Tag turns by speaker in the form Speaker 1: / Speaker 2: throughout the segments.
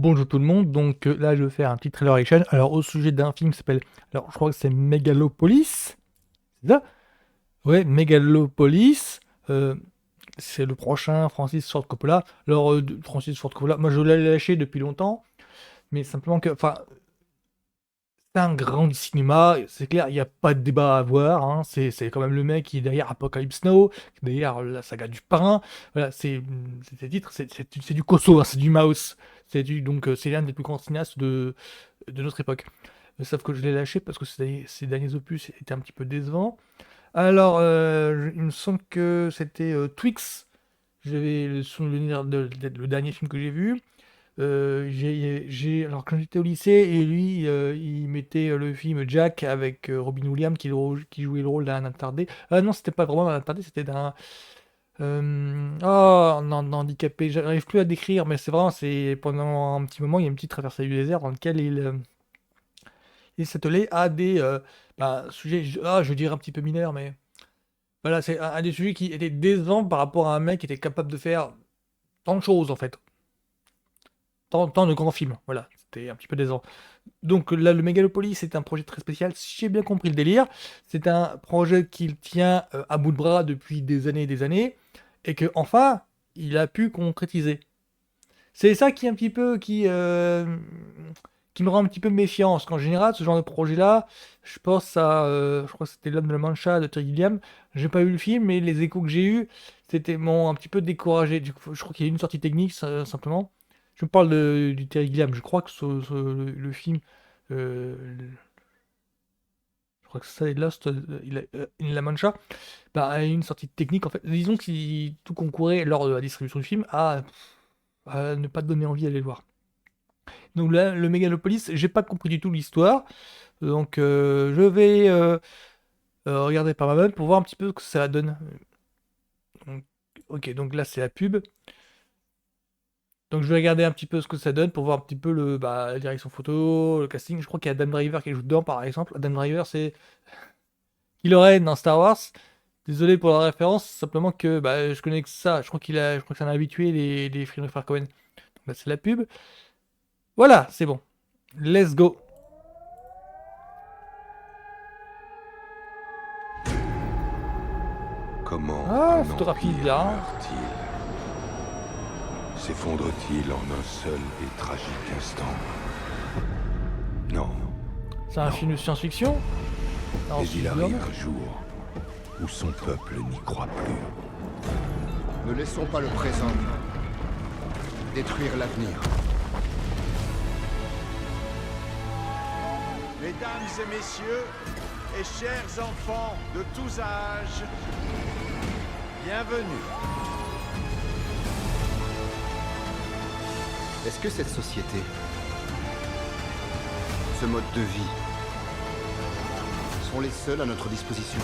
Speaker 1: Bonjour tout le monde, donc là je vais faire un petit trailer reaction. Alors au sujet d'un film qui s'appelle, alors je crois que c'est Megalopolis, c'est ça? Ouais, Megalopolis, euh, c'est le prochain Francis Ford Coppola. Alors Francis Ford Coppola, moi je l'ai lâché depuis longtemps, mais simplement que, enfin, c'est un grand du cinéma, c'est clair, il n'y a pas de débat à avoir, hein. C'est quand même le mec qui est derrière Apocalypse Now, qui est derrière la saga du parrain. Voilà, c'est ces titres, c'est du Cosso, hein, c'est du Mouse. Donc c'est l'un des plus grands cinéastes de notre époque. Sauf que je l'ai lâché parce que ces derniers opus étaient un petit peu décevants. Alors, il me semble que c'était Twix. J'avais le souvenir le dernier film que j'ai vu. Alors quand j'étais au lycée, et lui, il mettait le film Jack avec Robin Williams qui jouait le rôle d'un attardé. Ah non, c'était pas vraiment un attardé, c'était d'un. Oh, non, non, handicapé, j'arrive plus à décrire, mais c'est vraiment, c'est pendant un petit moment, il y a une petite traversée du désert dans lequel il s'attelait à des sujets, je dirais un petit peu mineurs, mais voilà, c'est un des sujets qui était décevant par rapport à un mec qui était capable de faire tant de choses en fait. Tant de grands films, voilà, c'était un petit peu décevant. Donc là, le Megalopolis, c'est un projet très spécial, si j'ai bien compris le délire. C'est un projet qu'il tient à bout de bras depuis des années, et que enfin, il a pu concrétiser. C'est ça qui est un petit peu qui me rend un petit peu méfiant, parce qu'en général, ce genre de projet-là, je pense à, je crois que c'était L'Homme de la Mancha de Terry Gilliam. J'ai pas vu le film, mais les échos que j'ai eus, c'était m'ont un petit peu découragé. Du coup, je crois qu'il y a eu une sortie technique, simplement. Je me parle du Terry Gilliam. Je crois que le film, je crois que c'est ça, Lost, in La Mancha, bah, a eu une sortie technique en fait. Disons que tout concourait lors de la distribution du film à ne pas te donner envie d'aller le voir. Donc là, le Megalopolis, j'ai pas compris du tout l'histoire. Donc je vais regarder par moi-même pour voir un petit peu ce que ça donne. Donc, ok, donc là c'est la pub. Donc je vais regarder un petit peu ce que ça donne pour voir un petit peu la direction photo, le casting. Je crois qu'il y a Adam Driver qui joue dedans par exemple. Adam Driver c'est Kylo Ren dans Star Wars. Désolé pour la référence, simplement que je connais que ça. Je crois que c'est un habitué des films de frères Cohen. Donc là c'est la pub. Voilà, c'est bon. Let's go.
Speaker 2: Comment
Speaker 1: Ah,
Speaker 2: un
Speaker 1: photographie
Speaker 2: empire
Speaker 1: bizarre, hein.
Speaker 2: meurt-il? S'effondre-t-il en un seul et tragique instant? Non,
Speaker 1: C'est un
Speaker 2: non.
Speaker 1: film de science-fiction.
Speaker 2: Mais
Speaker 1: Alors,
Speaker 2: il arrive un jour où son peuple n'y croit plus.
Speaker 3: Ne laissons pas le présent détruire l'avenir.
Speaker 4: Mesdames et messieurs, et chers enfants de tous âges, bienvenue.
Speaker 3: Est-ce que cette société, ce mode de vie, sont les seuls à notre disposition?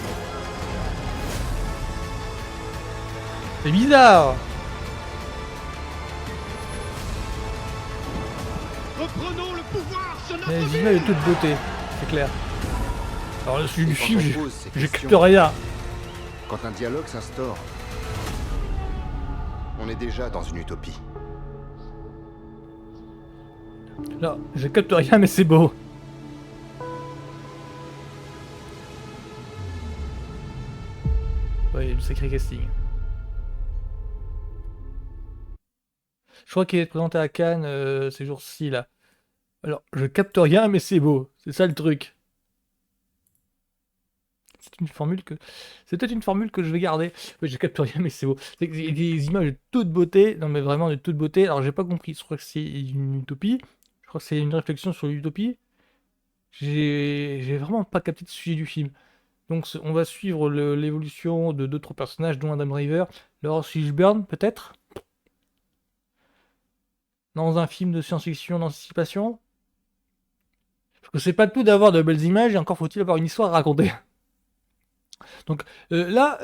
Speaker 1: C'est bizarre.
Speaker 4: Reprenons le pouvoir sur notre
Speaker 1: Mais
Speaker 4: vie.
Speaker 1: Zima est de toute beauté, c'est clair. Alors, le sujet du
Speaker 3: Et quand
Speaker 1: film,
Speaker 3: on pose ces
Speaker 1: je capte
Speaker 3: questions,
Speaker 1: rien.
Speaker 3: quand un dialogue s'instaure, on est déjà dans une utopie.
Speaker 1: Là, je capte rien, mais c'est beau. Ouais, le sacré casting. Je crois qu'il est présenté à Cannes ces jours-ci, là. Alors, je capte rien, mais c'est beau. C'est ça le truc. C'est une formule que... C'est peut-être une formule que je vais garder. Ouais, je capte rien, mais c'est beau. C'est des images de toute beauté. Non, mais vraiment de toute beauté. Alors, j'ai pas compris. Je crois que c'est une utopie. Je crois que c'est une réflexion sur l'utopie. J'ai vraiment pas capté le sujet du film. Donc on va suivre l'évolution de d'autres personnages, dont Adam Driver, Laurence Fishburne peut-être, dans un film de science-fiction d'anticipation. Parce que c'est pas tout d'avoir de belles images, et encore faut-il avoir une histoire à raconter. Donc là,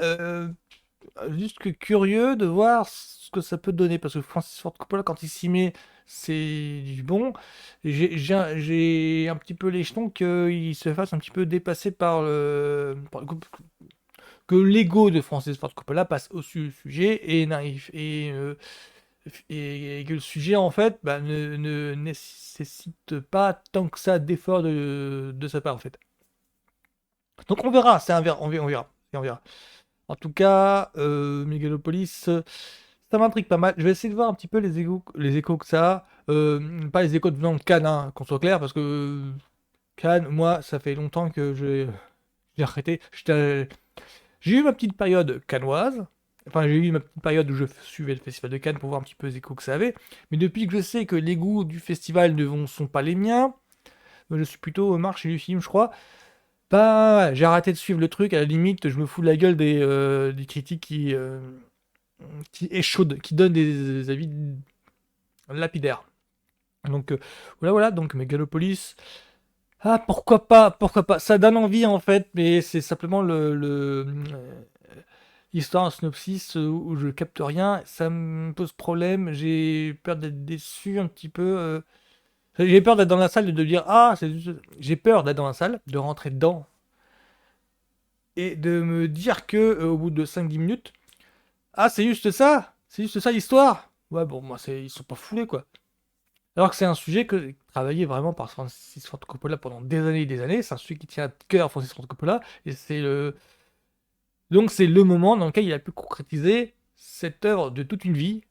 Speaker 1: juste que curieux de voir ce que ça peut donner, parce que Francis Ford Coppola, quand il s'y met, c'est du bon. J'ai un petit peu les jetons qu'il se fasse un petit peu dépasser que l'ego de Francis Ford Coppola passe au sujet et n'arrive et et que le sujet, en fait, bah, ne nécessite pas tant que ça d'effort de sa part, en fait. Donc on verra, c'est un ver- on verra, et on verra. En tout cas, Megalopolis, ça m'intrigue pas mal. Je vais essayer de voir un petit peu les échos que ça a. Pas les échos venant de Cannes, hein, qu'on soit clair, parce que Cannes, moi, ça fait longtemps que j'ai arrêté. J'ai eu ma petite période cannoise. Enfin, j'ai eu ma petite période où je suivais le festival de Cannes pour voir un petit peu les échos que ça avait. Mais depuis que je sais que les goûts du festival ne sont pas les miens, je suis plutôt au marché du film, je crois. Bah, ouais, j'ai arrêté de suivre le truc. À la limite, je me fous de la gueule des critiques qui échaudent, qui donnent des avis lapidaires. Donc, voilà. Donc, Megalopolis. Ah, pourquoi pas, pourquoi pas. Ça donne envie, en fait, mais c'est simplement l'histoire, un synopsis où je capte rien. Ça me pose problème. J'ai peur d'être déçu un petit peu. J'ai peur d'être dans la salle, de dire, ah, j'ai peur d'être dans la salle, de rentrer dedans et de me dire que au bout de 5-10 minutes, ah, c'est juste ça? C'est juste ça l'histoire? Ouais, bon, moi, ils sont pas foulés, quoi. Alors que c'est un sujet que travaillé vraiment par Francis Ford Coppola pendant des années et des années. C'est un sujet qui tient à cœur Francis Ford Coppola. Et donc, c'est le moment dans lequel il a pu concrétiser cette œuvre de toute une vie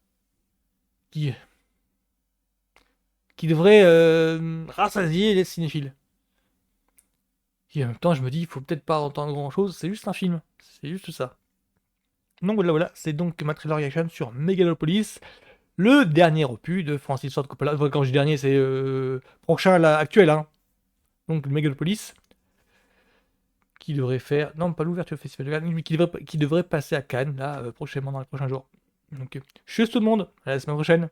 Speaker 1: qui, qui devrait rassasier les cinéphiles. Et en même temps, je me dis, il faut peut-être pas entendre grand-chose. C'est juste un film. C'est juste ça. Donc voilà, c'est donc ma trailer reaction sur Megalopolis, le dernier opus de Francis Ford Coppola. Enfin, quand je dis dernier, c'est prochain, là, actuel, hein. Donc Megalopolis, qui devrait faire, non pas l'ouverture du Festival de Cannes, mais qui devrait passer à Cannes, là, prochainement, dans les prochains jours. Donc, je suis tout le monde, à la semaine prochaine.